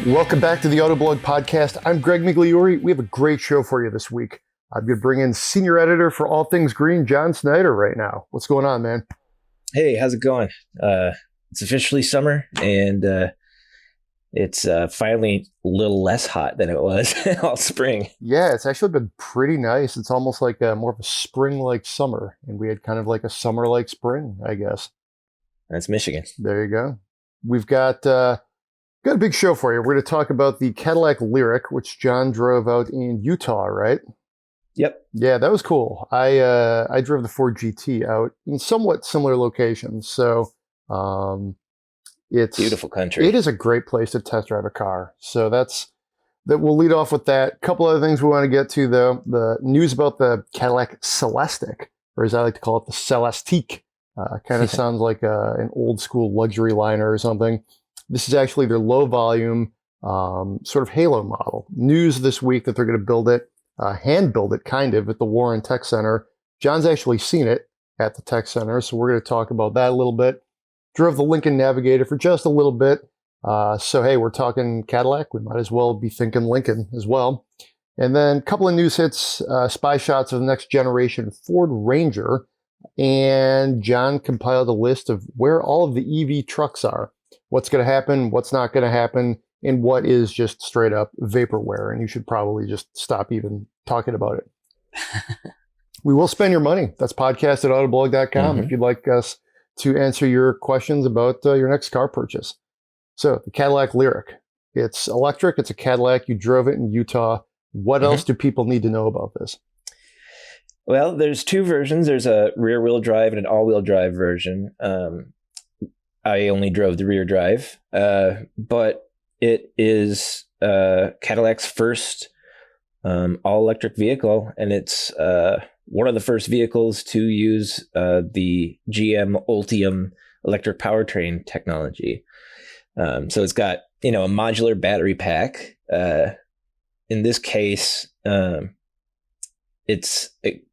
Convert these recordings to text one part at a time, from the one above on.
Welcome back to the Autoblog Podcast. I'm Greg Migliore. We have a great show for you this week. I'm going to bring in senior editor for All Things Green, Beltz Snyder, right now. What's going on, man? Hey, how's it going? It's officially summer, and it's finally a little less hot than it was all spring. Yeah, it's actually been pretty nice. It's almost like more of a spring-like summer, and we had kind of like a summer-like spring, I guess. That's Michigan. There you go. We've got a big show for you. We're going to talk about the Cadillac Lyriq, which John drove out in Utah, right? Yep. Yeah, that was cool. I drove the Ford GT out in somewhat similar locations. So it's beautiful country. It is a great place to test drive a car. So that we'll lead off with that. A couple other things we want to get to, though. The news about the Cadillac Celestiq, or as I like to call it, the Celestiq. Kind of sounds like an old school luxury liner or something. This is actually their low volume sort of halo model. News this week that they're going to build it, hand build it kind of at the Warren Tech Center. John's actually seen it at the Tech Center, so we're going to talk about that a little bit. Drove the Lincoln Navigator for just a little bit. So hey, we're talking Cadillac. We might as well be thinking Lincoln as well. And then a couple of news hits, spy shots of the next generation Ford Ranger. And John compiled a list of where all of the EV trucks are. What's going to happen, what's not going to happen, and what is just straight up vaporware. And you should probably just stop even talking about it. We will spend your money. That's podcast at autoblog.com if you'd like us to answer your questions about your next car purchase. So the Cadillac Lyriq. It's electric. It's a Cadillac. You drove it in Utah. What else do people need to know about this? Well, there's two versions. There's a rear-wheel drive and an all-wheel drive version. I only drove the rear drive, but it is Cadillac's first all-electric vehicle, and it's one of the first vehicles to use the GM Ultium electric powertrain technology. So it's got, a modular battery pack. In this case, it's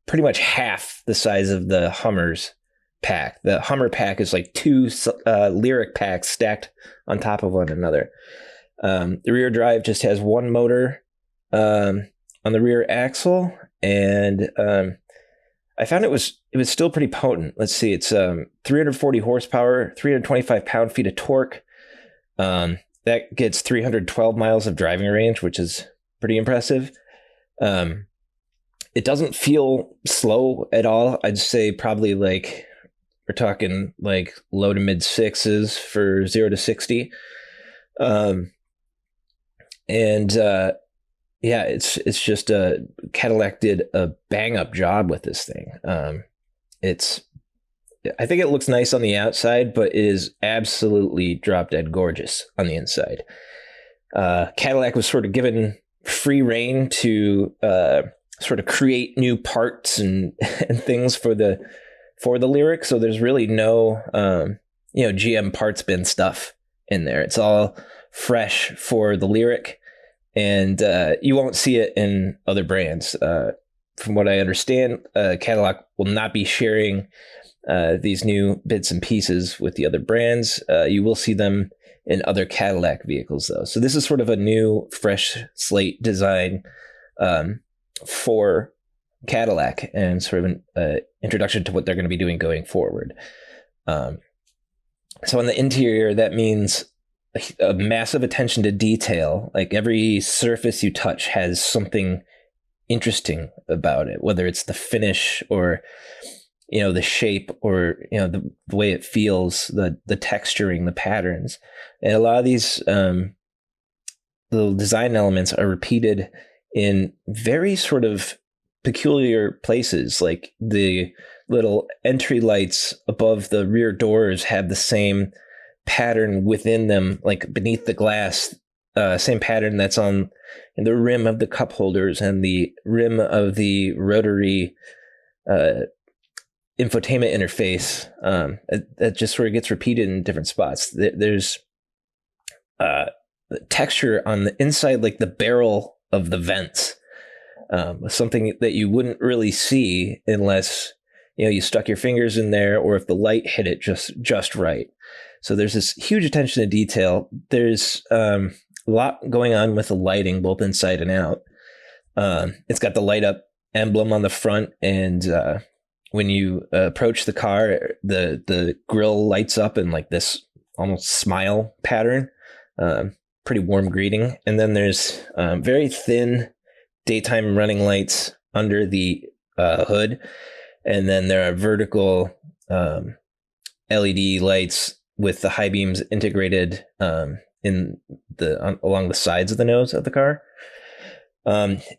pretty much half the size of the Hummer's pack. The Hummer pack is like two Lyriq packs stacked on top of one another. The rear drive just has one motor on the rear axle, and I found it was still pretty potent. Let's see, it's 340 horsepower, 325 pound-feet of torque. That gets 312 miles of driving range, which is pretty impressive. It doesn't feel slow at all. I'd say probably like we're talking like low to mid sixes for 0 to 60. It's just Cadillac did a bang up job with this thing. I think it looks nice on the outside, but it is absolutely drop dead gorgeous on the inside. Cadillac was sort of given free rein to sort of create new parts and things for the Lyriq. So there's really no GM parts bin stuff in there. It's all fresh for the Lyriq, and you won't see it in other brands. From what I understand, Cadillac will not be sharing these new bits and pieces with the other brands. You will see them in other Cadillac vehicles, though. So this is sort of a new, fresh slate design for Cadillac, and sort of an introduction to what they're going to be doing going forward. So on the interior, that means a massive attention to detail. Like every surface you touch has something interesting about it, whether it's the finish or the shape or the way it feels, the texturing, the patterns. And a lot of these little design elements are repeated in very sort of peculiar places. Like the little entry lights above the rear doors have the same pattern within them, like beneath the glass, same pattern that's on the rim of the cup holders and the rim of the rotary infotainment interface. That just sort of gets repeated in different spots. There's texture on the inside, like the barrel of the vents, something that you wouldn't really see unless you stuck your fingers in there, or if the light hit it just right. So there's this huge attention to detail. There's a lot going on with the lighting, both inside and out. It's got the light up emblem on the front, and when you approach the car, the grille lights up in like this almost smile pattern. Pretty warm greeting. And then there's very thin daytime running lights under the hood. And then there are vertical LED lights with the high beams integrated in along the sides of the nose of the car.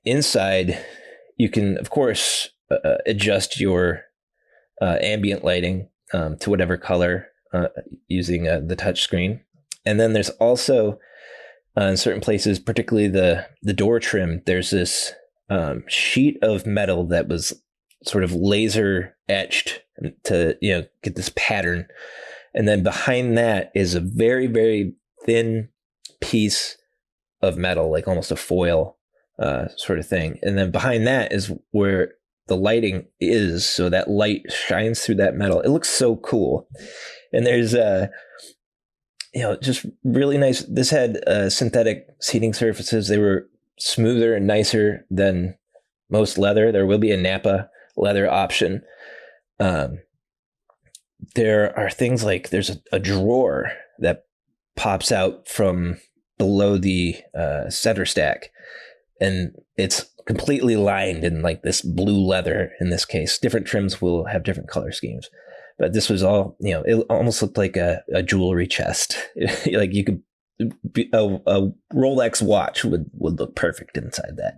Inside, you can, of course, adjust your ambient lighting to whatever color using the touch screen. And then there's also in certain places, particularly the door trim, there's this sheet of metal that was sort of laser etched to get this pattern. And then behind that is a very, very thin piece of metal, like almost a foil sort of thing. And then behind that is where the lighting is. So that light shines through that metal. It looks so cool. And there's just really nice. This had synthetic seating surfaces. They were smoother and nicer than most leather. There will be a Napa leather option. There are things like there's a drawer that pops out from below the center stack, and it's completely lined in like this blue leather. In this case, different trims will have different color schemes. But this was all, it almost looked like a jewelry chest. Like you could, a Rolex watch would look perfect inside that.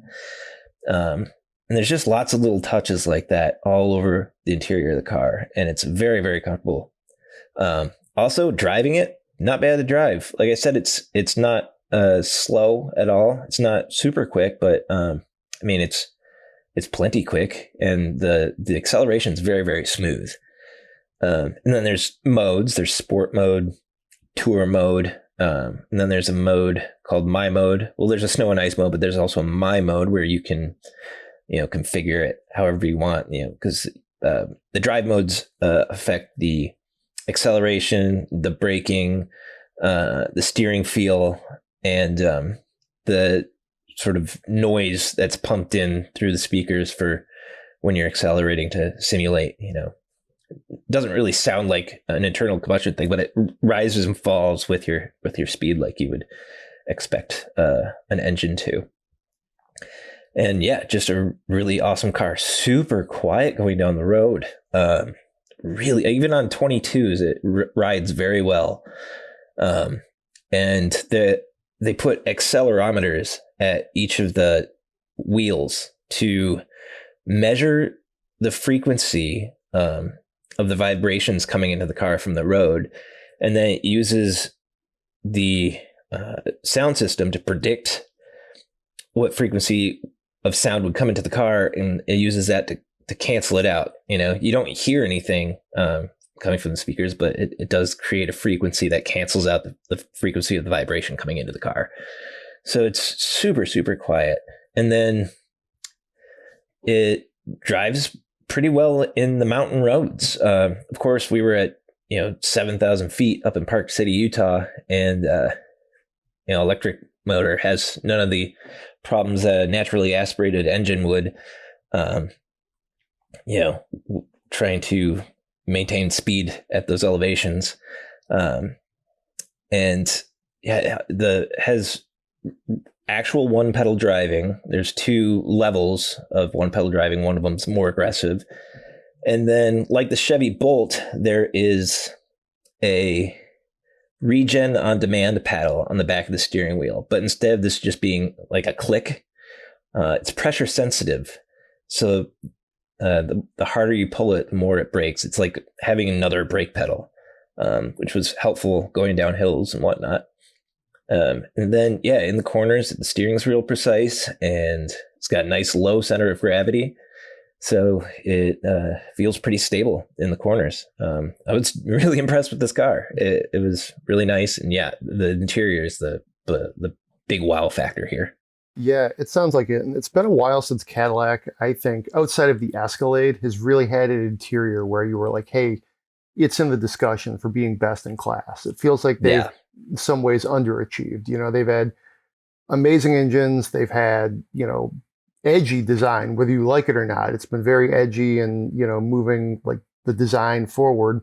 And there's just lots of little touches like that all over the interior of the car. And it's very, very comfortable. Also, driving it, not bad to drive. Like I said, it's not slow at all. It's not super quick, but it's plenty quick. And the acceleration is very, very smooth. And then there's modes. There's sport mode, tour mode, and then there's a mode called My Mode. Well, there's a snow and ice mode, but there's also a My Mode where you can, configure it however you want. Because the drive modes affect the acceleration, the braking, the steering feel, and the sort of noise that's pumped in through the speakers for when you're accelerating to simulate. It doesn't really sound like an internal combustion thing, but it rises and falls with your speed like you would expect an engine to. And yeah, just a really awesome car. Super quiet going down the road. Really, even on 22s, it rides very well. And they put accelerometers at each of the wheels to measure the frequency of the vibrations coming into the car from the road. And then it uses the sound system to predict what frequency of sound would come into the car, and it uses that to cancel it out. You don't hear anything coming from the speakers, but it does create a frequency that cancels out the frequency of the vibration coming into the car. So it's super, super quiet. And then it drives pretty well in the mountain roads. Of course, we were at 7,000 feet up in Park City, Utah, and electric motor has none of the problems that a naturally aspirated engine would. Trying to maintain speed at those elevations, and has actual one pedal driving. There's two levels of one pedal driving. One of them's more aggressive. And then like the Chevy Bolt, there is a regen on demand paddle on the back of the steering wheel. But instead of this just being like a click, it's pressure sensitive. So the harder you pull it, the more it brakes. It's like having another brake pedal, which was helpful going down hills and whatnot. And then, in the corners, the steering's real precise, and it's got a nice low center of gravity. So it feels pretty stable in the corners. I was really impressed with this car. It was really nice. And the interior is the big wow factor here. Yeah, it sounds like it. And it's been a while since Cadillac, I think, outside of the Escalade, has really had an interior where you were like, hey, it's in the discussion for being best in class. It feels like they've in some ways underachieved. They've had amazing engines. They've had, edgy design, whether you like it or not. It's been very edgy and, moving like the design forward.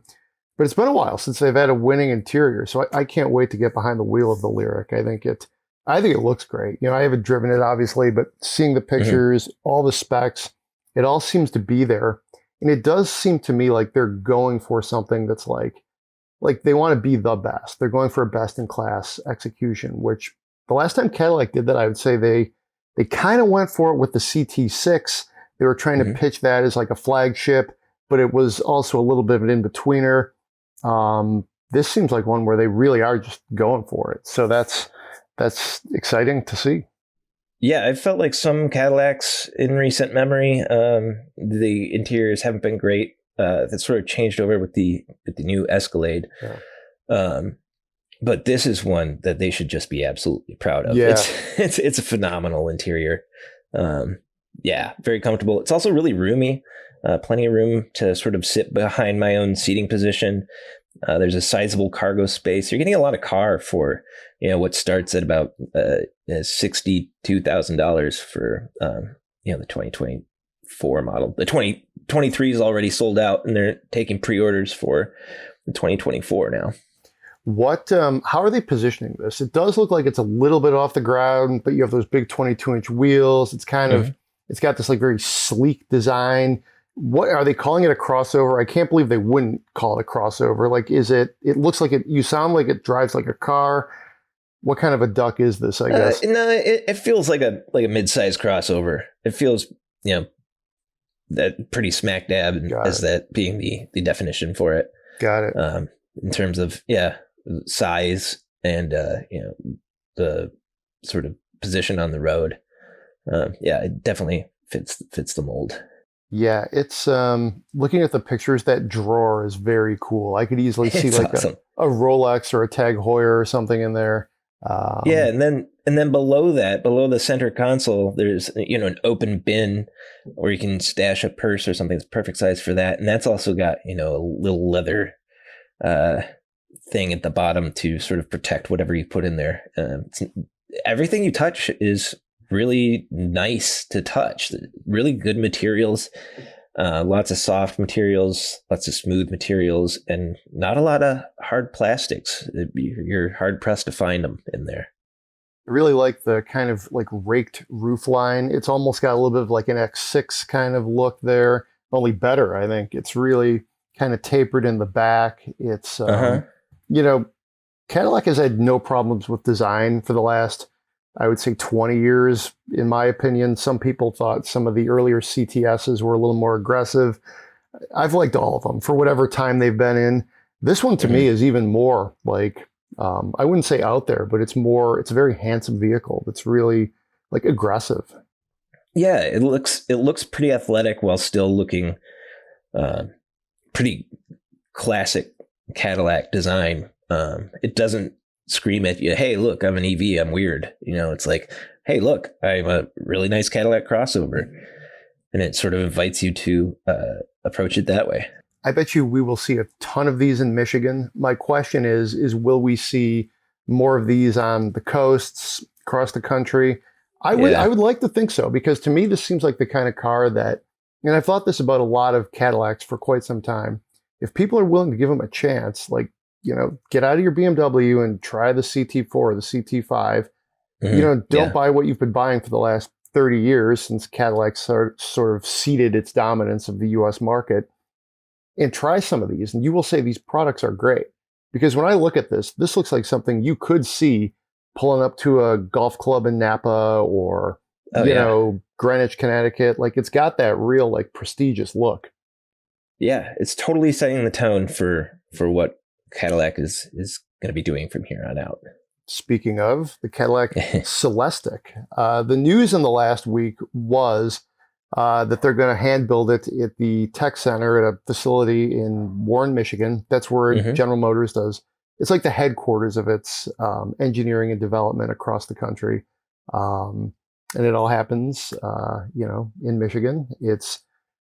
But it's been a while since they've had a winning interior. So I can't wait to get behind the wheel of the Lyriq. I think it looks great. I haven't driven it obviously, but seeing the pictures, all the specs, it all seems to be there. And it does seem to me like they're going for something that's like they want to be the best. They're going for a best in class execution, which the last time Cadillac did that, I would say they kind of went for it with the CT6. They were trying to pitch that as like a flagship, but it was also a little bit of an in-betweener. This seems like one where they really are just going for it. So that's exciting to see. Yeah, I felt like some Cadillacs in recent memory, the interiors haven't been great. That sort of changed over with the new Escalade. Yeah. But this is one that they should just be absolutely proud of. Yeah. It's a phenomenal interior. Yeah, very comfortable. It's also really roomy. Plenty of room to sort of sit behind my own seating position. There's a sizable cargo space. You're getting a lot of car for, what starts at about $62,000 for, the 2024 model. The 2023 is already sold out, and they're taking pre-orders for the 2024 now. How are they positioning this? It does look like it's a little bit off the ground, but you have those big 22-inch wheels. It's kind of, it's got this like very sleek design. What are they calling it, a crossover? I can't believe they wouldn't call it a crossover. Like, it looks like you sound like it drives like a car. What kind of a duck is this, I guess? No, it feels like a mid-size crossover. It feels, that pretty smack dab as that being the definition for it. Got it. In terms of, size and, the sort of position on the road. It definitely fits the mold. Yeah, it's looking at the pictures, that drawer is very cool. I could easily see like awesome. a Rolex or a Tag Heuer or something in there. And then below the center console, there's an open bin where you can stash a purse or something that's perfect size for that. And that's also got a little leather thing at the bottom to sort of protect whatever you put in there. Everything you touch is really nice to touch. Really good materials, lots of soft materials, lots of smooth materials, and not a lot of hard plastics. You're hard pressed to find them in there. I really like the kind of like raked roof line. It's almost got a little bit of like an X6 kind of look there, only better. I think it's really kind of tapered in the back. It's, Cadillac has had no problems with design for the last, I would say, 20 years, in my opinion. Some people thought some of the earlier CTSs were a little more aggressive. I've liked all of them for whatever time they've been in. This one to me is even more like, I wouldn't say out there, but it's a very handsome vehicle. That's really like aggressive. Yeah, it looks pretty athletic while still looking pretty classic Cadillac design. It doesn't scream at you, hey, look, I'm an EV, I'm weird. It's like, hey, look, I'm a really nice Cadillac crossover. And it sort of invites you to approach it that way. I bet you we will see a ton of these in Michigan. My question is will we see more of these on the coasts, across the country? I would like to think so, because to me, this seems like the kind of car that, and I've thought this about a lot of Cadillacs for quite some time. If people are willing to give them a chance, like, get out of your BMW and try the CT4 or the CT5. Don't buy what you've been buying for the last 30 years since Cadillac sort of ceded its dominance of the US market, and try some of these. And you will say these products are great. Because when I look at this looks like something you could see pulling up to a golf club in Napa or, Greenwich, Connecticut. Like, it's got that real, like, prestigious look. Yeah, it's totally setting the tone for what Cadillac is going to be doing from here on out. Speaking of the Cadillac Celestiq, the news in the last week was that they're going to hand build it at the tech center at a facility in Warren, Michigan. That's where General Motors does. It's like the headquarters of its engineering and development across the country. And it all happens, in Michigan.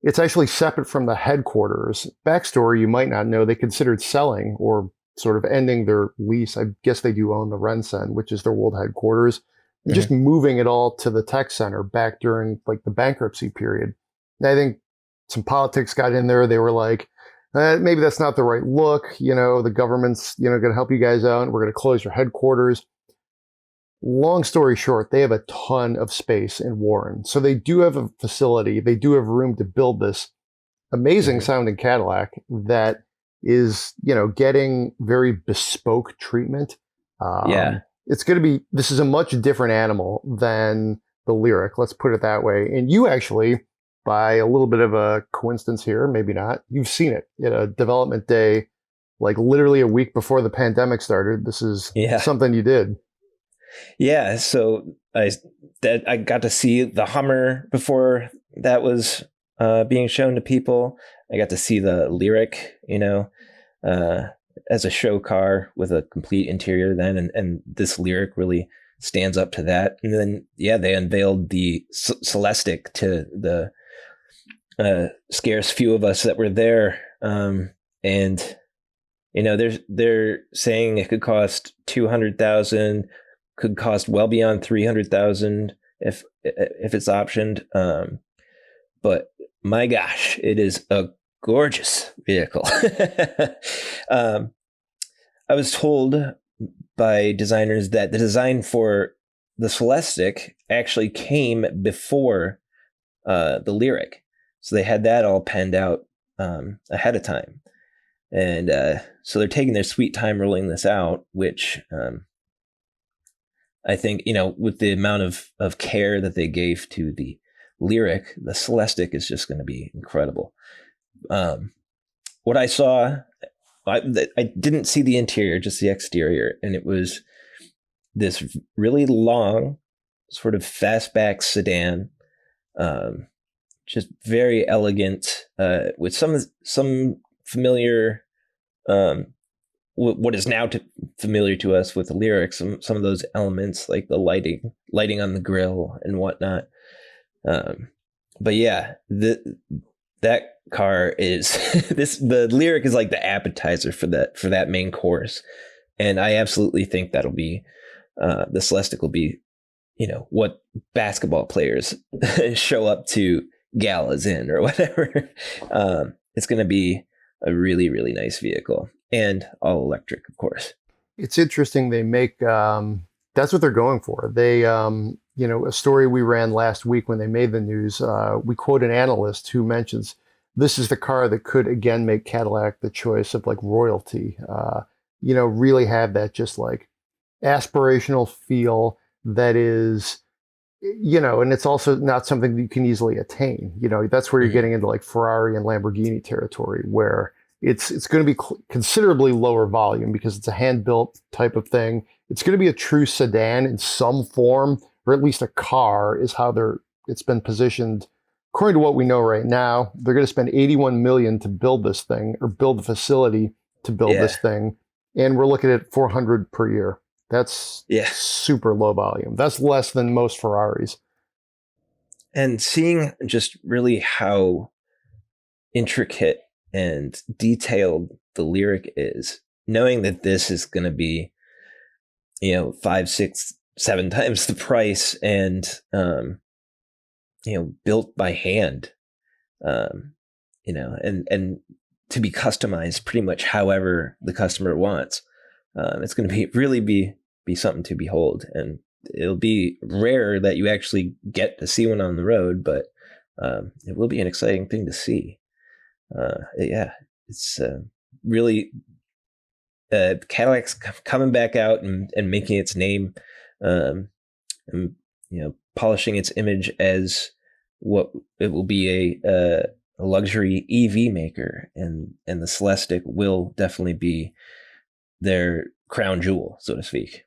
It's actually separate from the headquarters. Backstory, you might not know, they considered selling or sort of ending their lease. I guess they do own the Rensen, which is their world headquarters. and just moving it all to the tech center back during like the bankruptcy period. And I think some politics got in there. They were like, maybe that's not the right look. The government's, going to help you guys out, and we're going to close your headquarters. Long story short, they have a ton of space in Warren. So they do have a facility. They do have room to build this amazing sounding Cadillac that is, getting very bespoke treatment. It's going to be, this is a much different animal than the Lyriq. Let's put it that way. And you actually, by a little bit of a coincidence here, maybe not, you've seen it at a development day, like literally a week before the pandemic started. This is something you did. Yeah. So I got to see the Hummer before that was being shown to people. I got to see the Lyriq, as a show car with a complete interior then. And this Lyriq really stands up to that. And then, they unveiled the Celestiq to the scarce few of us that were there. And, they're saying it could cost $200,000, could cost well beyond $300,000 if it's optioned. But my gosh, it is a gorgeous vehicle. I was told by designers that the design for the Celestiq actually came before the Lyriq. So they had that all penned out ahead of time. And so they're taking their sweet time rolling this out, which I think, with the amount of care that they gave to the Lyriq, the Celestiq is just going to be incredible. What I saw, I didn't see the interior, just the exterior. And it was this really long, sort of fastback sedan, just very elegant, with some familiar, what is now familiar to us with the Lyriq, some of those elements like the lighting on the grille and whatnot. But yeah, that car is the Lyriq is like the appetizer for that main course, and I absolutely think that'll be the Celestiq will be, what basketball players show up to galas in or whatever. It's going to be a really, really nice vehicle, and all electric, of course. It's interesting. They make that's what they're going for. They a story we ran last week when they made the news, we quote an analyst who mentions this is the car that could again make Cadillac the choice of like royalty, really have that just like aspirational feel that is, and it's also not something that you can easily attain. That's where you're getting into like Ferrari and Lamborghini territory, where it's going to be considerably lower volume because it's a hand-built type of thing. It's going to be a true sedan in some form, or at least a car is how it's been positioned. According to what we know right now, they're going to spend $81 million to build this thing, or build the facility to build this thing. And we're looking at 400 per year. That's super low volume. That's less than most Ferraris. And seeing just really how intricate and detailed the Lyriq is, knowing that this is going to be, 5, 6, 7 times the price, and built by hand, and to be customized pretty much however the customer wants. It's going to really be something to behold, and it'll be rare that you actually get to see one on the road, but it will be an exciting thing to see. It's really Cadillac's coming back out and making its name, and polishing its image as what it will be a luxury EV maker, and the Celestiq will definitely be their crown jewel, so to speak.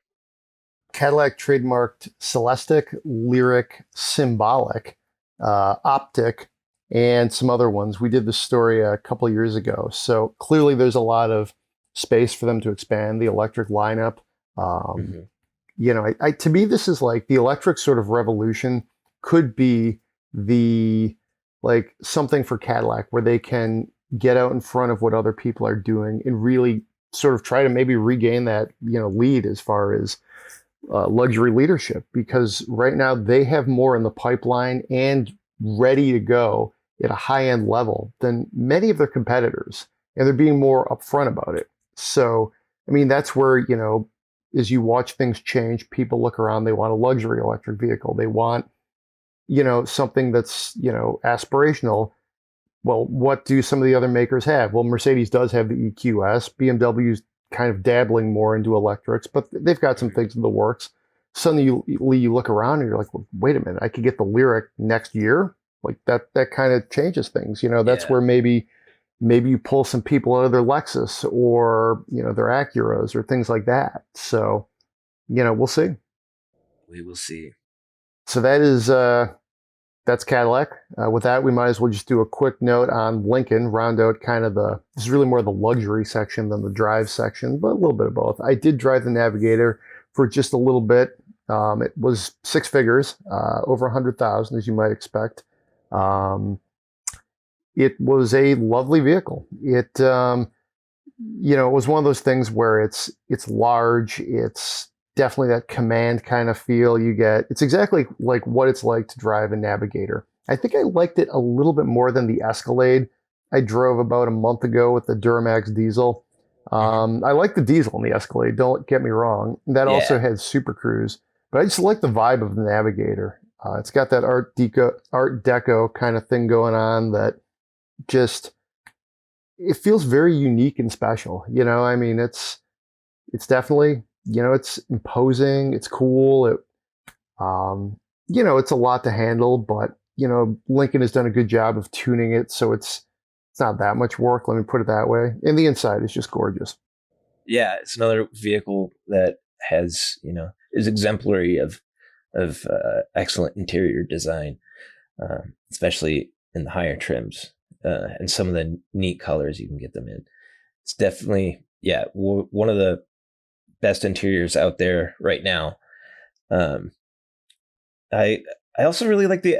Cadillac trademarked Celestiq, Lyriq, Symbolic, Optic, and some other ones. We did this story a couple of years ago. So clearly there's a lot of space for them to expand the electric lineup. To me, this is like the electric sort of revolution could be the like something for Cadillac where they can get out in front of what other people are doing and really sort of try to maybe regain that, lead as far as luxury leadership, because right now they have more in the pipeline and ready to go at a high-end level than many of their competitors, and they're being more upfront about it. So, I mean, that's where, as you watch things change, people look around, they want a luxury electric vehicle. They want, something that's, aspirational. Well, what do some of the other makers have? Well, Mercedes does have the EQS. BMW's kind of dabbling more into electrics, but they've got some things in the works. Suddenly you look around and you're like, well, wait a minute, I could get the Lyriq next year. Like that kind of changes things. That's where maybe you pull some people out of their Lexus or, their Acuras or things like that. So, we'll see. We will see. So that's Cadillac. With that, we might as well just do a quick note on Lincoln, round out kind of this is really more the luxury section than the drive section, but a little bit of both. I did drive the Navigator for just a little bit. It was six figures, over 100,000, as you might expect. It was a lovely vehicle. It was one of those things where it's large. It's definitely that command kind of feel you get. It's exactly like what it's like to drive a Navigator. I think I liked it a little bit more than the Escalade I drove about a month ago with the Duramax diesel. I like the diesel in the Escalade, don't get me wrong. That also had Super Cruise, but I just like the vibe of the Navigator. It's got that Art Deco kind of thing going on that just, it feels very unique and special. I mean, it's definitely, it's imposing, it's cool. It's a lot to handle, but, Lincoln has done a good job of tuning it. So it's not that much work. Let me put it that way. And the inside is just gorgeous. Yeah. It's another vehicle that has, is exemplary of excellent interior design, especially in the higher trims, and some of the neat colors you can get them in. It's definitely, one of the best interiors out there right now. I also really like the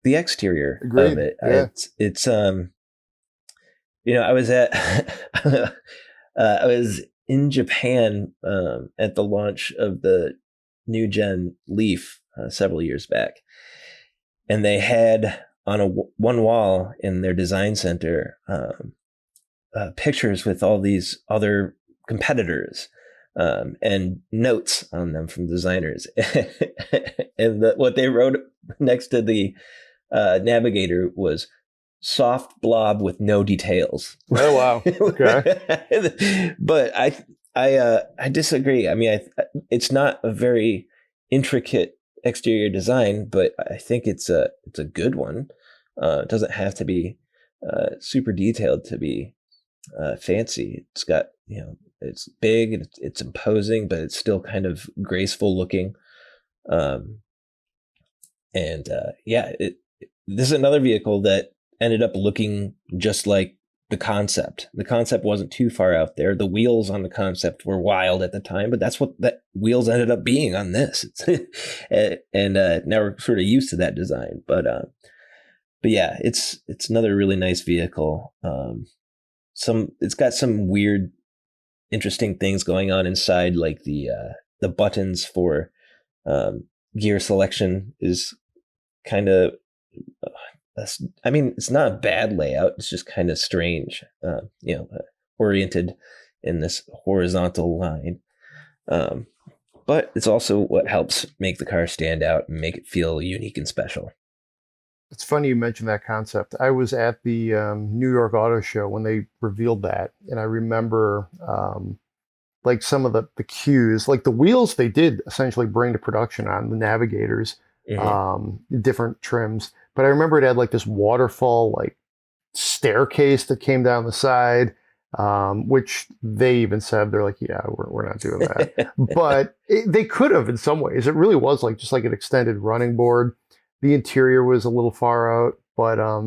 exterior Agreed. of it. Yeah. It's I was at I was in Japan at the launch of the new gen Leaf several years back, and they had on one wall in their design center pictures with all these other competitors and notes on them from designers. And what they wrote next to the Navigator was soft blob with no details. Oh, wow. Okay. But I disagree. I mean, it's not a very intricate exterior design, but I think it's a good one. It doesn't have to be super detailed to be fancy. It's got, it's big and it's imposing, but it's still kind of graceful looking. This is another vehicle that ended up looking just like the concept. The concept wasn't too far out there. The wheels on the concept were wild at the time, but that's what that wheels ended up being on this. And now we're sort of used to that design. But yeah, it's another really nice vehicle. It's got some weird, interesting things going on inside, like the buttons for gear selection is kind of. I mean, it's not a bad layout. It's just kind of strange, oriented in this horizontal line. But it's also what helps make the car stand out and make it feel unique and special. It's funny you mentioned that concept. I was at the New York Auto Show when they revealed that, and I remember like some of the cues, like the wheels they did essentially bring to production on the Navigators, different trims. But I remember it had like this waterfall like staircase that came down the side, which they even said, they're like, yeah, we're not doing that. But they could have in some ways. It really was like just like an extended running board. The interior was a little far out, but I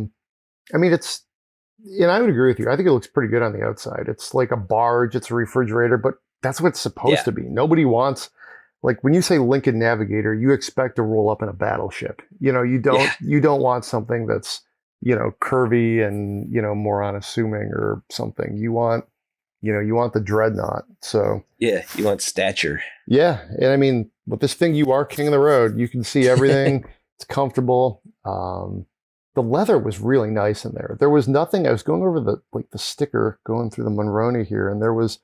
mean, and I would agree with you. I think it looks pretty good on the outside. It's like a barge, it's a refrigerator, but that's what it's supposed to be. Nobody wants, like when you say Lincoln Navigator, you expect to roll up in a battleship. You don't want something that's, curvy and, more unassuming or something. You want, you want the dreadnought. So Yeah, you want stature. yeah, and I mean, with this thing, you are king of the road. You can see everything. It's comfortable. The leather was really nice in there. There was nothing. I was going over the sticker going through the Monroney here, and there was.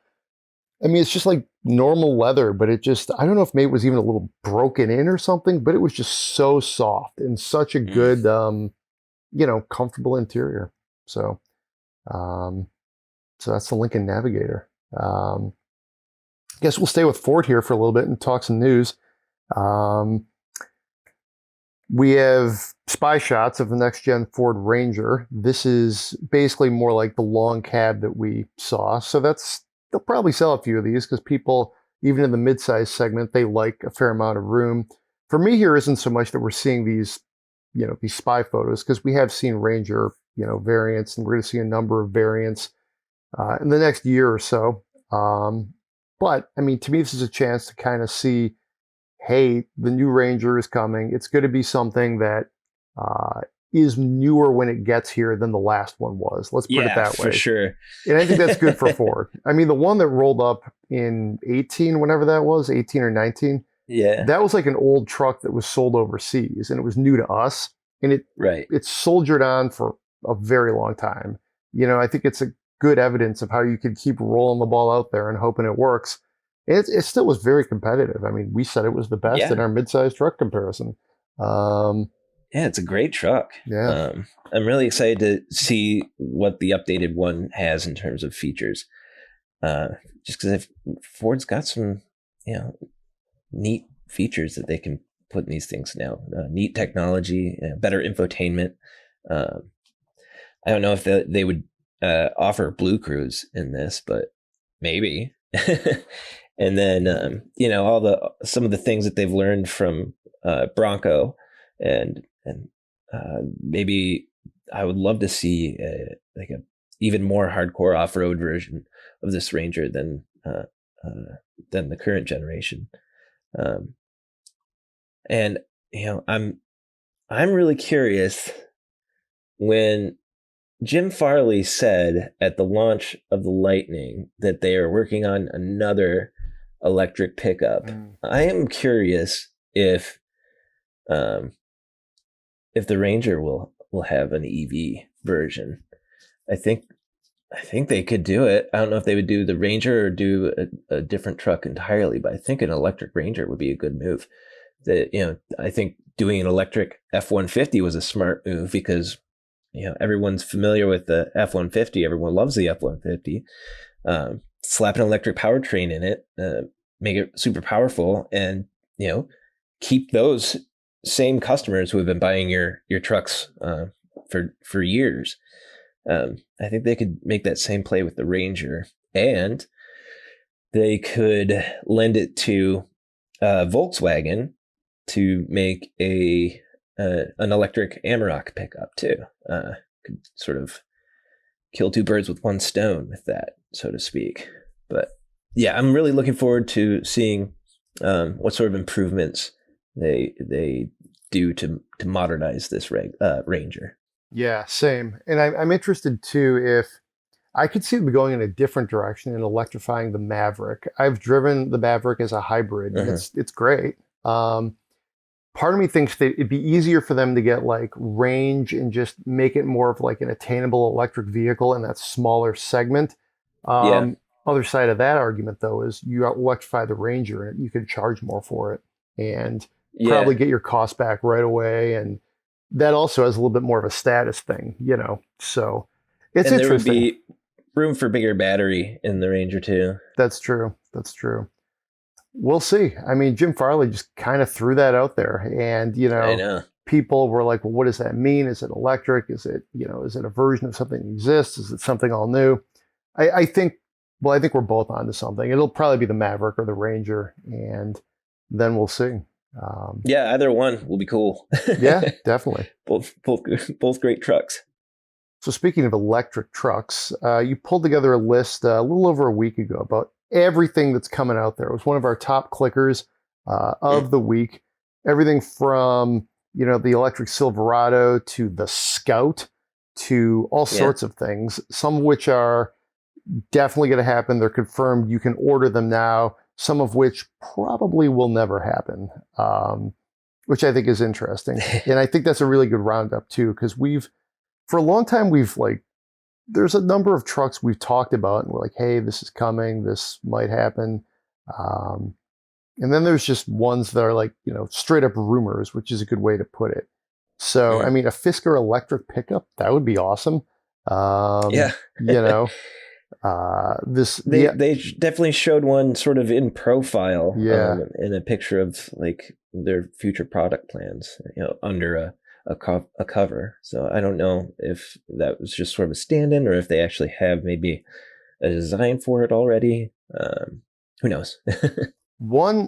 I mean, it's just like normal leather, but it just, I don't know if maybe it was even a little broken in or something, but it was just so soft and such a good, comfortable interior. So, so that's the Lincoln Navigator. I guess we'll stay with Ford here for a little bit and talk some news. We have spy shots of the next gen Ford Ranger. This is basically more like the long cab that we saw. So they'll probably sell a few of these because people, even in the midsize segment, they like a fair amount of room. For me, here isn't so much that we're seeing these spy photos, because we have seen Ranger, variants, and we're going to see a number of variants in the next year or so. But I mean, to me, this is a chance to kind of see, hey, the new Ranger is coming. It's going to be something that is newer when it gets here than the last one was. Let's put it that way. For sure. And I think that's good for Ford. I mean, the one that rolled up in 18, whenever that was, 18 or 19, that was like an old truck that was sold overseas, and it was new to us. And it soldiered on for a very long time. I think it's a good evidence of how you could keep rolling the ball out there and hoping it works. It still was very competitive. I mean, we said it was the best in our midsize truck comparison. Yeah, it's a great truck. Yeah. I'm really excited to see what the updated one has in terms of features. Just because Ford's got some, neat features that they can put in these things now. Neat technology, better infotainment. I don't know if they would offer Blue Cruise in this, but maybe. And then, some of the things that they've learned from Bronco, and maybe I would love to see a even more hardcore off-road version of this Ranger than the current generation. And I'm really curious. When Jim Farley said at the launch of the Lightning that they are working on another electric pickup, I am curious if the Ranger will have an EV version. I think they could do it. I don't know if they would do the Ranger or do a different truck entirely, but I think an electric Ranger would be a good move. I think doing an electric F-150 was a smart move because everyone's familiar with the F-150. Everyone loves the F-150. Slap an electric powertrain in it, make it super powerful, and keep those same customers who have been buying your trucks for years. I think they could make that same play with the Ranger, and they could lend it to Volkswagen to make an electric Amarok pickup too. Could sort of kill two birds with one stone with that, so to speak. But yeah, I'm really looking forward to seeing what sort of improvements they do to modernize this Ranger. Yeah, same. And I'm interested too if I could see them going in a different direction and electrifying the Maverick. I've driven the Maverick as a hybrid, and it's great. Part of me thinks that it'd be easier for them to get like range and just make it more of like an attainable electric vehicle in that smaller segment. Other side of that argument, though, is you electrify the Ranger and you could charge more for it and probably get your cost back right away. And that also has a little bit more of a status thing, so it's interesting. There would be room for bigger battery in the Ranger too. That's true. We'll see. I mean, Jim Farley just kind of threw that out there, and I know. People were like, well, what does that mean? Is it electric? Is it, is it a version of something that exists? Is it something all new? I think we're both onto something. It'll probably be the Maverick or the Ranger, and then we'll see. Either one will be cool. Yeah, definitely. Both great trucks. So speaking of electric trucks, you pulled together a list a little over a week ago about everything that's coming out there. It was one of our top clickers of the week. Everything from, the electric Silverado to the Scout to all sorts of things, some of which are, definitely going to happen. They're confirmed. You can order them now, some of which probably will never happen, which I think is interesting. And I think that's a really good roundup too, because for a long time, there's a number of trucks we've talked about and we're like, hey, this is coming, this might happen. And then there's just ones that are like, straight up rumors, which is a good way to put it. So, I mean, a Fisker electric pickup, that would be awesome. Yeah. They definitely showed one sort of in profile, in a picture of like their future product plans, under a cover. So I don't know if that was just sort of a stand-in or if they actually have maybe a design for it already. Who knows?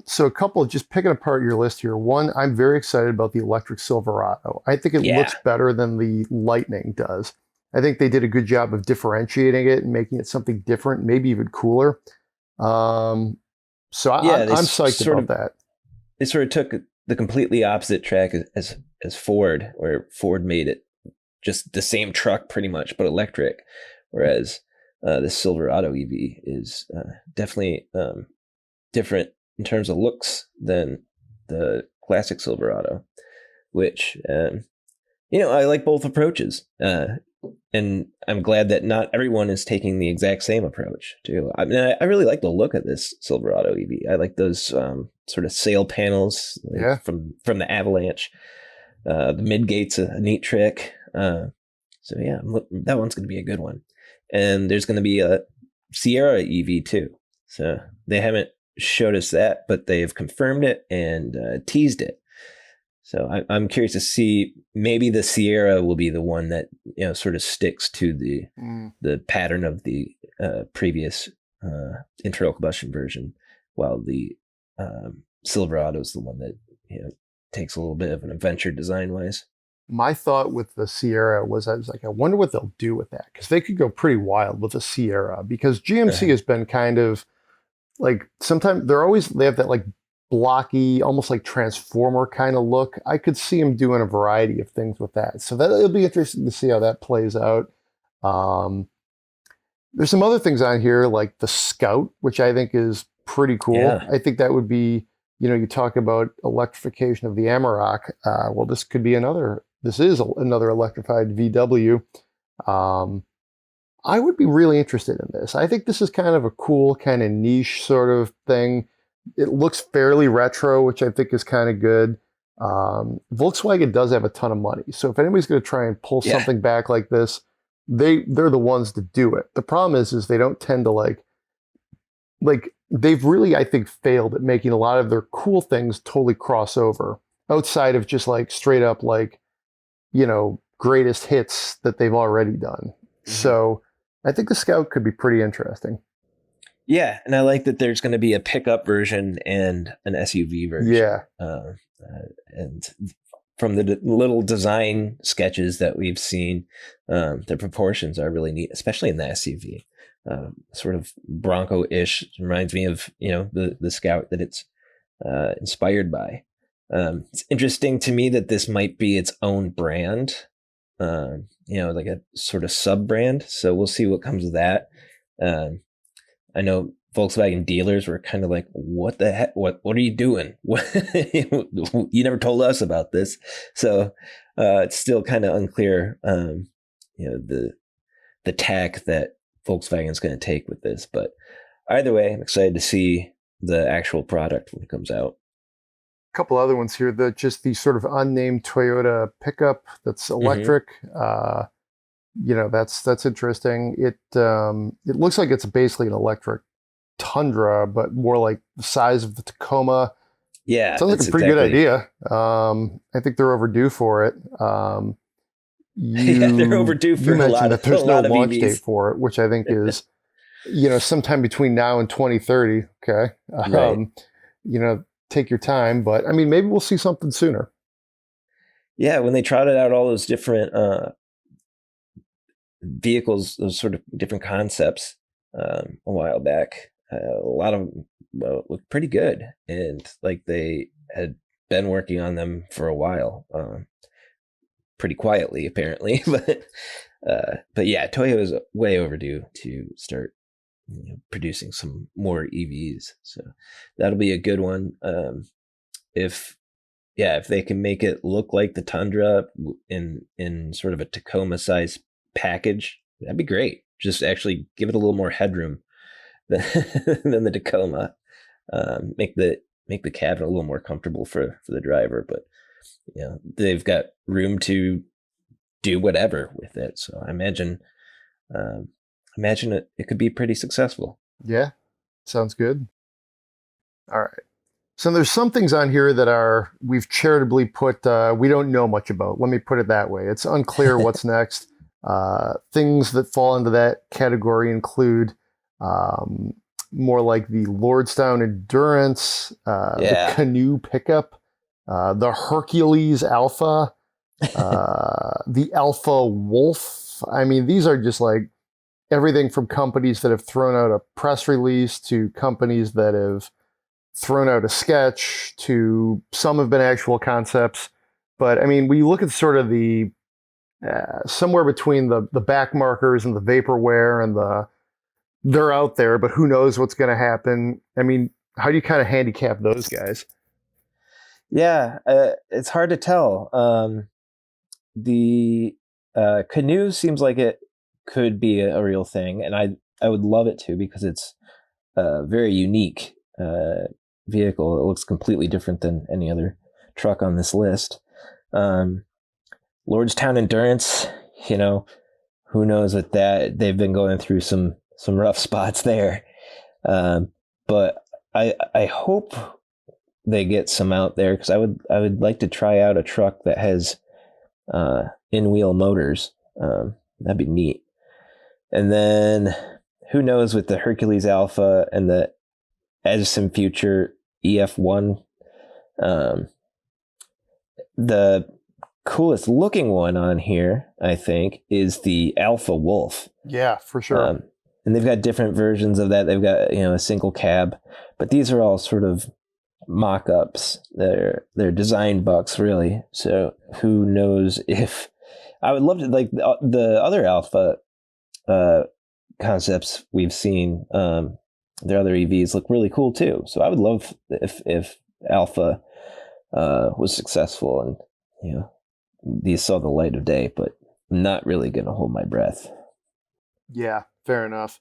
So a couple, just picking apart your list here. One, I'm very excited about the electric Silverado. I think it looks better than the Lightning does. I think they did a good job of differentiating it and making it something different, maybe even cooler. I'm psyched about that. They sort of took the completely opposite track as Ford, where Ford made it just the same truck pretty much, but electric, whereas the Silverado EV is definitely different in terms of looks than the classic Silverado, which, I like both approaches. And I'm glad that not everyone is taking the exact same approach too. I mean, I really like the look of this Silverado EV. I like those sort of sail panels from the Avalanche. The mid-gate's a neat trick. That one's going to be a good one. And there's going to be a Sierra EV too. So they haven't showed us that, but they've confirmed it and teased it. So I'm curious to see, maybe the Sierra will be the one that sort of sticks to the pattern of the previous internal combustion version, while the Silverado is the one that takes a little bit of an adventure design wise. My thought with the Sierra was, I wonder what they'll do with that, because they could go pretty wild with the Sierra, because GMC has been kind of like, sometimes they have that like blocky, almost like transformer kind of look. I could see them doing a variety of things with that. So it'll be interesting to see how that plays out. There's some other things on here like the Scout, which I think is pretty cool. Yeah. I think that would be, you talk about electrification of the Amarok. Well, this is another electrified VW. I would be really interested in this. I think this is kind of a cool, kind of niche sort of thing. It looks fairly retro, which I think is kind of good. Volkswagen does have a ton of money. So if anybody's going to try and pull something back like this, they're the ones to do it. The problem is they don't tend to like they've really, I think, failed at making a lot of their cool things totally cross over outside of just like straight up greatest hits that they've already done. Mm-hmm. So I think the Scout could be pretty interesting. Yeah, and I like that there's going to be a pickup version and an SUV version. Yeah. And from the little design sketches that we've seen, the proportions are really neat, especially in the SUV. Sort of Bronco-ish. Reminds me of, the Scout that it's inspired by. It's interesting to me that this might be its own brand, like a sort of sub-brand. So we'll see what comes of that. I know Volkswagen dealers were kind of like, what the heck? What are you doing? You never told us about this. So it's still kind of unclear, the tack that Volkswagen's going to take with this. But either way, I'm excited to see the actual product when it comes out. A couple other ones here, just the sort of unnamed Toyota pickup that's electric. Mm-hmm. That's interesting. It looks like it's basically an electric Tundra, but more like the size of the Tacoma. Yeah, sounds like a pretty good idea. I think they're overdue for it. They're overdue for you a lot that there's of no launch EVs. date for it, which I think is, sometime between now and 2030. Okay, right. Take your time, but I mean, maybe we'll see something sooner. Yeah, when they trotted out all those different vehicles, those sort of different concepts a while back, a lot of them looked pretty good, and like they had been working on them for a while, pretty quietly apparently, but yeah, Toyo is way overdue to start producing some more EVs. So that'll be a good one. If they can make it look like the Tundra in sort of a Tacoma size package, that'd be great. Just actually give it a little more headroom than, than the Tacoma. Make the cabin a little more comfortable for the driver, but they've got room to do whatever with it. So I imagine it could be pretty successful. Yeah, sounds good. All right. So there's some things on here that we've charitably put, we don't know much about. Let me put it that way. It's unclear what's next. Things that fall into that category include more like the Lordstown Endurance, the Canoe Pickup, the Hercules Alpha, the Alpha Wolf. I mean, these are just like everything from companies that have thrown out a press release to companies that have thrown out a sketch to some have been actual concepts. But I mean, when you look at sort of the somewhere between the back markers and the vaporware and they're out there, but who knows what's going to happen. I mean, how do you kind of handicap those guys? Yeah, it's hard to tell. The Canoe seems like it could be a real thing, and I would love it to, because it's a very unique vehicle. It looks completely different than any other truck on this list. Lordstown Endurance, who knows with that? They've been going through some rough spots there, but I hope they get some out there, because I would like to try out a truck that has in-wheel motors. That'd be neat. And then who knows with the Hercules Alpha and the Edison Future EF1. The coolest looking one on here, I think, is the Alpha Wolf. Yeah, for sure. And they've got different versions of that. They've got a single cab, but these are all sort of mock-ups. They're design bucks, really. So who knows if I would love to, like the other Alpha concepts we've seen. Their other EVs look really cool too. So I would love if Alpha was successful and these saw the light of day, but I'm not really going to hold my breath. Yeah, fair enough.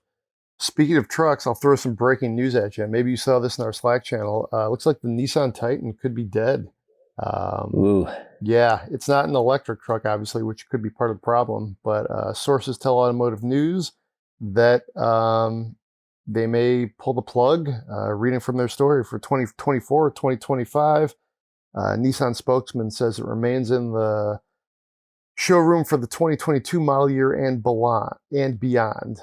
Speaking of trucks, I'll throw some breaking news at you. Maybe you saw this in our Slack channel. Looks like the Nissan Titan could be dead. Ooh. Yeah, it's not an electric truck, obviously, which could be part of the problem. But sources tell Automotive News that they may pull the plug. Reading from their story for 2024 or 2025, Nissan spokesman says it remains in the showroom for the 2022 model year and beyond.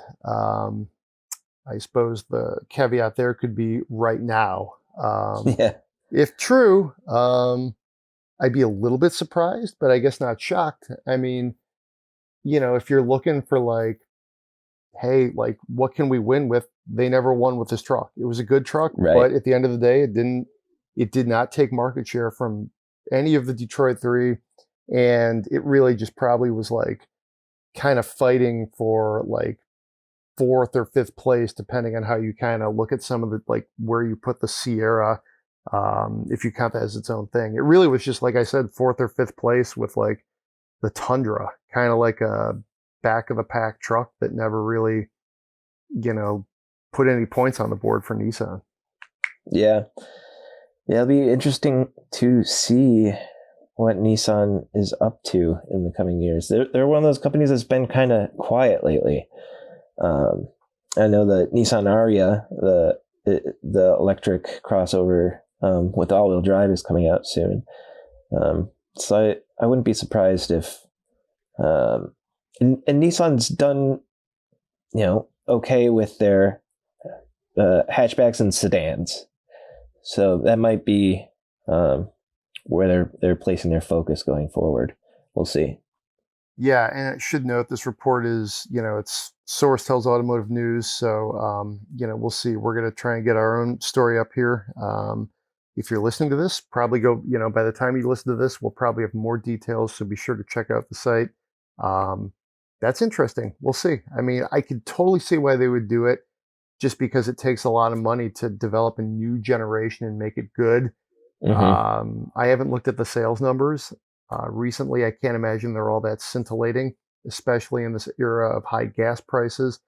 I suppose the caveat there could be right now. Yeah. If true, I'd be a little bit surprised, but I guess not shocked. I mean, if you're looking for like, hey, like what can we win with? They never won with this truck. It was a good truck, right. But at the end of the day, it did not take market share from any of the Detroit 3. And it really just probably was like kind of fighting for like 4th or 5th place, depending on how you kind of look at some of the, like where you put the Sierra, if you count that as its own thing. It really was just, like I said, 4th or 5th place with like the Tundra, kind of like a back of the pack truck that never really, put any points on the board for Nissan. Yeah. Yeah, it'll be interesting to see what Nissan is up to in the coming years. They're one of those companies that's been kind of quiet lately. I know the Nissan Ariya, the electric crossover with all-wheel drive, is coming out soon. So I wouldn't be surprised if and Nissan's done okay with their hatchbacks and sedans. So that might be where they're placing their focus going forward. We'll see. Yeah, and I should note this report is, it's source tells Automotive News. So, we'll see. We're going to try and get our own story up here. If you're listening to this, probably go, by the time you listen to this, we'll probably have more details. So be sure to check out the site. That's interesting. We'll see. I mean, I could totally see why they would do it. just because it takes a lot of money to develop a new generation and make it good. I haven't looked at the sales numbers recently. I can't imagine they're all that scintillating, especially in this era of high gas prices.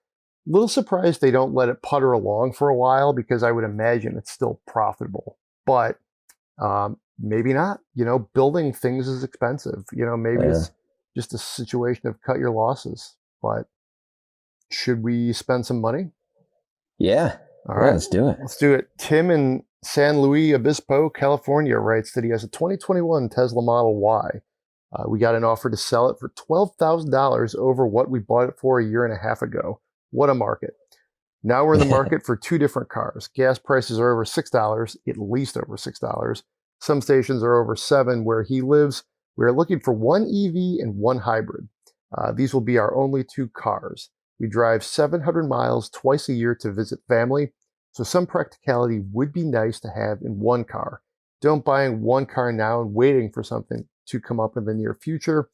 A little surprised they don't let it putter along for a while, because I would imagine it's still profitable. But maybe not. Building things is expensive. Maybe it's just a situation of cut your losses. But should we spend some money? Yeah. All right. Let's do it. Let's do it. Tim in San Luis Obispo, California writes that he has a 2021 Tesla Model Y. We got an offer to sell it for $12,000 over what we bought it for a year and a half ago. What a market. Now we're in the market for two different cars. Gas prices are over $6, at least over $6. Some stations are over $7 where he lives. We're looking for one EV and one hybrid. These will be our only two cars. We drive 700 miles twice a year to visit family, so some practicality would be nice to have in one car. Don't buying one car now and waiting for something to come up in the near future,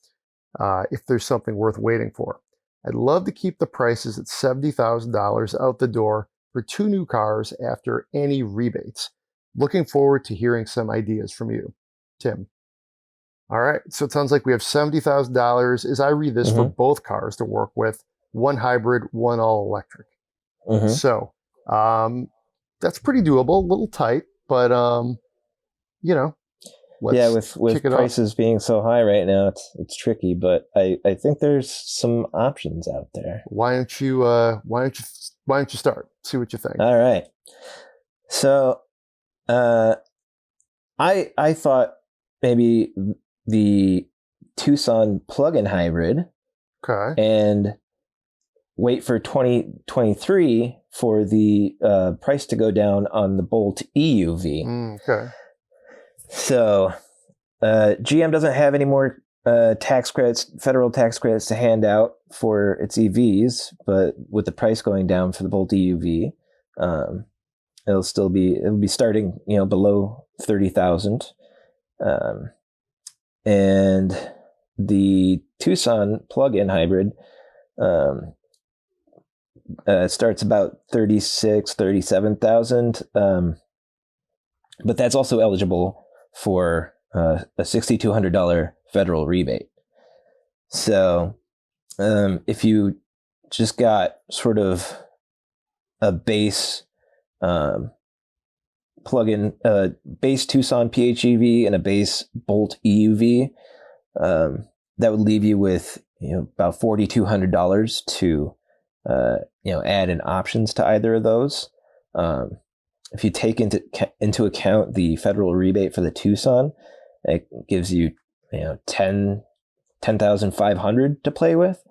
if there's something worth waiting for. I'd love to keep the prices at $70,000 out the door for two new cars after any rebates. Looking forward to hearing some ideas from you, Tim. All right, so it sounds like we have $70,000, as I read this, for both cars to work with, one hybrid, one all-electric. So that's pretty doable, a little tight, but, let's with prices being so high right now, it's tricky, but I think there's some options out there. Why don't you start? See what you think. All right. So, I thought maybe the Tucson plug-in hybrid. Okay. And wait for 2023 for the price to go down on the Bolt EUV. Okay. So GM doesn't have any more tax credits, federal tax credits to hand out for its EVs, but with the price going down for the Bolt EUV, it'll be starting below 30,000, and the Tucson plug-in hybrid starts about 37,000, but that's also eligible for a $6,200 federal rebate. So if you just got sort of a base plug-in, base Tucson PHEV and a base Bolt EUV, that would leave you with about $4,200 to add in options to either of those. If you take into account the federal rebate for the Tucson, it gives you $10,500 to play with.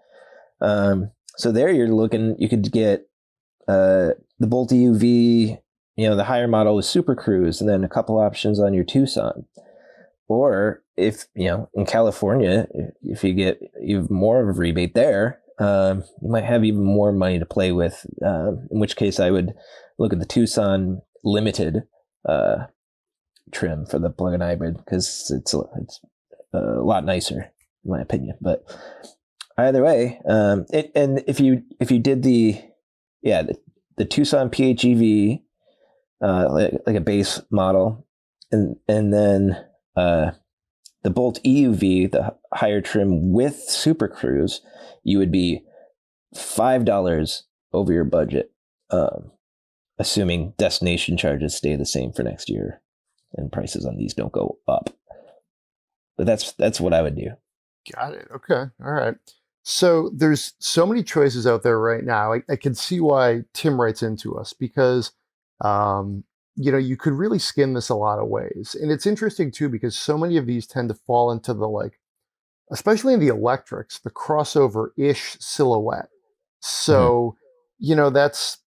So there you could get the Bolt EUV, the higher model with Super Cruise, and then a couple options on your Tucson. Or if in California, if you get even more of a rebate there, you might have even more money to play with. In which case, I would look at the Tucson Limited trim for the plug-in hybrid, because it's a lot nicer, in my opinion. But either way, and if you did the Tucson PHEV, like a base model, and then the Bolt EUV, the higher trim with Super Cruise, you would be $5 over your budget, assuming destination charges stay the same for next year and prices on these don't go up. But that's what I would do. Got it. Okay. All right. So there's so many choices out there right now. I can see why Tim writes into us, because you could really skin this a lot of ways. And it's interesting too, because so many of these tend to fall into the, especially in the electrics, the crossover-ish silhouette. So,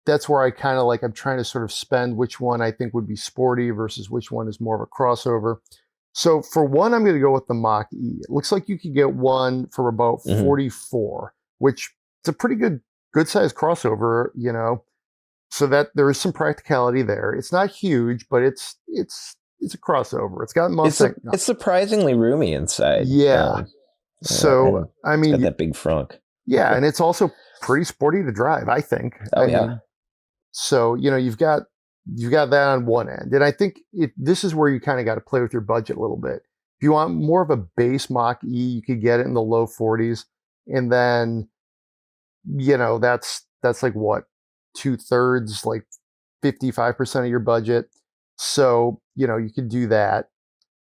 that's where I kind of I'm trying to sort of spend which one I think would be sporty versus which one is more of a crossover. So for one, I'm going to go with the Mach-E. It looks like you could get one for about 44, which is a pretty good size crossover, so that there is some practicality there. It's not huge, but it's a crossover. It's got Mustang. It's surprisingly roomy inside. Yeah. So I mean, got that big frunk. Yeah, and it's also pretty sporty to drive, I think. Oh, yeah. So, you've got that on one end. And I think this is where you kind of got to play with your budget a little bit. If you want more of a base Mach-E, you could get it in the low 40s. And then, that's like what, 2/3, like 55% of your budget. So, you could do that.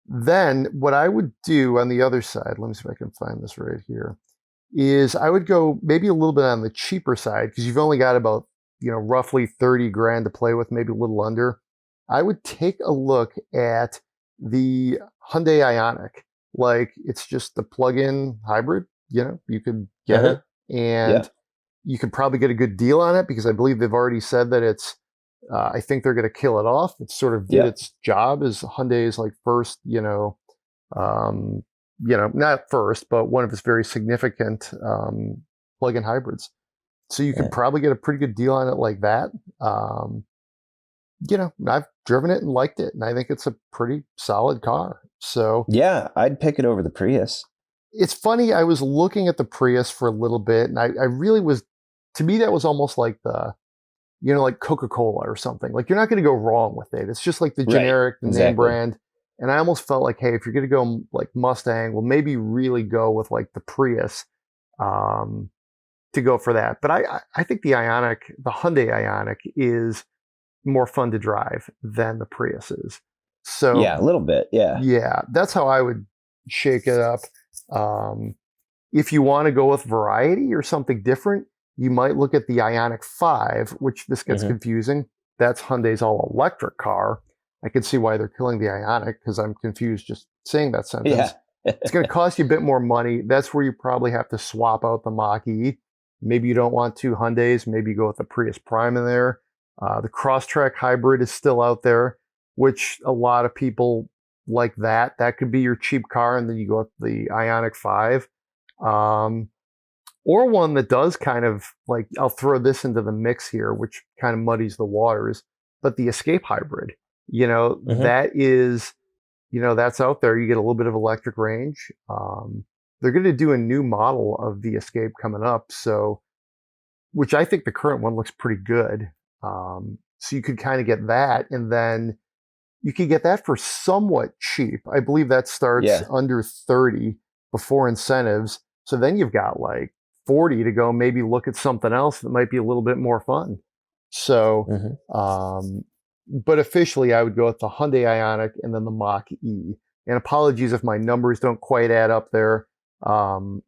Then what I would do on the other side, let me see if I can find this right here, is I would go maybe a little bit on the cheaper side because you've only got about, roughly 30 grand to play with, maybe a little under. I would take a look at the Hyundai Ioniq. Like, it's just the plug-in hybrid, you could get it, and you could probably get a good deal on it because I believe they've already said that it's, I think they're going to kill it off. It sort of did its job as Hyundai's like first, not first, but one of its very significant plug-in hybrids. So you could probably get a pretty good deal on it like that. I've driven it and liked it, and I think it's a pretty solid car. So yeah, I'd pick it over the Prius. It's funny. I was looking at the Prius for a little bit, and I really was. To me, that was almost like the, like Coca-Cola or something. Like, you're not going to go wrong with it. It's just like the generic name brand. And I almost felt like, hey, if you're going to go like Mustang, well, maybe really go with like the Prius to go for that. But I think the Hyundai Ioniq is more fun to drive than the Prius is. So yeah, a little bit. Yeah. Yeah, that's how I would shake it up. If you want to go with variety or something different, you might look at the Ioniq 5, which this gets confusing. That's Hyundai's all-electric car. I can see why they're killing the Ioniq because I'm confused just saying that sentence. Yeah. It's going to cost you a bit more money. That's where you probably have to swap out the Mach-E. Maybe you don't want two Hyundais. Maybe you go with the Prius Prime in there. The Crosstrek hybrid is still out there, which a lot of people like that. That could be your cheap car, and then you go with the Ioniq 5. Or one that does kind of like, I'll throw this into the mix here, which kind of muddies the waters, but the Escape hybrid, that is, that's out there. You get a little bit of electric range. They're going to do a new model of the Escape coming up. So, which I think the current one looks pretty good. So you could kind of get that, and then you could get that for somewhat cheap. I believe that starts under 30 before incentives. So then you've got like 40 to go, maybe look at something else that might be a little bit more fun. So, but officially I would go with the Hyundai Ioniq and then the Mach-E. And apologies if my numbers don't quite add up there. But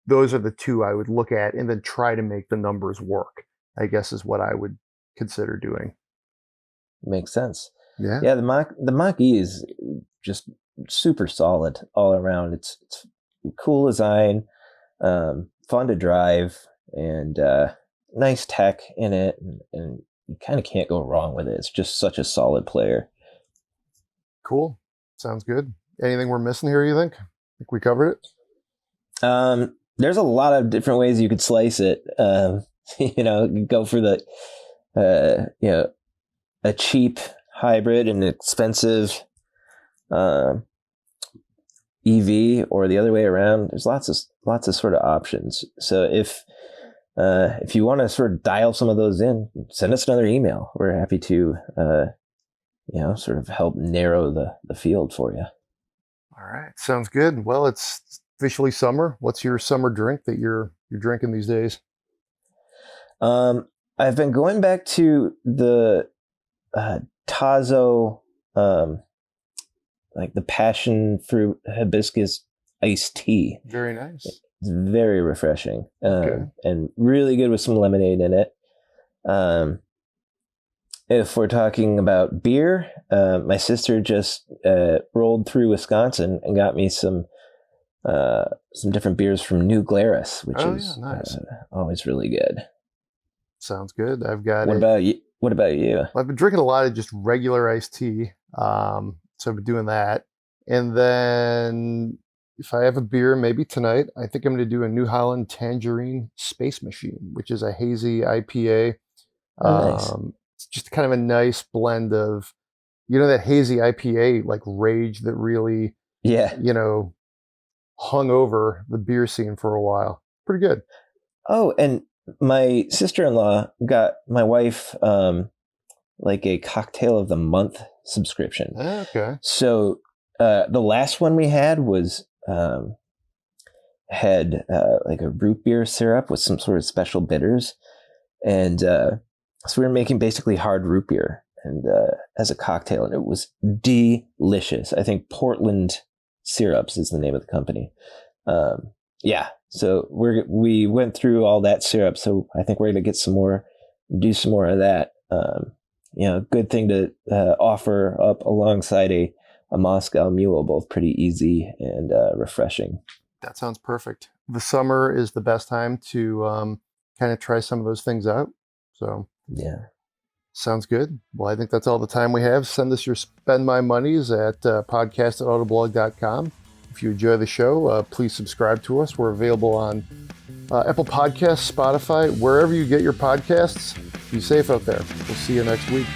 those are the two I would look at and then try to make the numbers work, I guess is what I would consider doing. Makes sense. Yeah. Yeah. The Mach-E is just super solid all around. It's cool design, fun to drive, and nice tech in it, and you kind of can't go wrong with it. It's just such a solid player. Cool. Sounds good. Anything we're missing here, you think? I think we covered it. There's a lot of different ways you could slice it. You go for the, a cheap hybrid and expensive EV, or the other way around. There's lots of sort of options. So if you want to sort of dial some of those in, send us another email. We're happy to sort of help narrow the field for you. All right, sounds good. Well, it's officially summer. What's your summer drink that you're drinking these days? I've been going back to the Tazo, like the passion fruit hibiscus iced tea. Very nice. It's very refreshing, and really good with some lemonade in it. If we're talking about beer, my sister just rolled through Wisconsin and got me some different beers from New Glarus, which is nice. Always really good. Sounds good. I've got. What about you? Well, I've been drinking a lot of just regular iced tea. So I've been doing that. And then if I have a beer, maybe tonight, I think I'm going to do a New Holland Tangerine Space Machine, which is a hazy IPA. Nice. It's just kind of a nice blend of, that hazy IPA, like rage that really, hung over the beer scene for a while. Pretty good. Oh, and my sister-in-law got my wife like a cocktail of the month subscription. Okay. So the last one we had was had like a root beer syrup with some sort of special bitters, and so we were making basically hard root beer and as a cocktail, and it was delicious. I think Portland Syrups is the name of the company. Yeah, so we went through all that syrup, so I think we're gonna do some more of that. Good thing to offer up alongside a Moscow Mule, both pretty easy and refreshing. That sounds perfect. The summer is the best time to kind of try some of those things out. So yeah, sounds good. Well, I think that's all the time we have. Send us your spend my monies at podcast@autoblog.com. If you enjoy the show, please subscribe to us. We're available on Apple Podcasts, Spotify, wherever you get your podcasts. Be safe out there. We'll see you next week.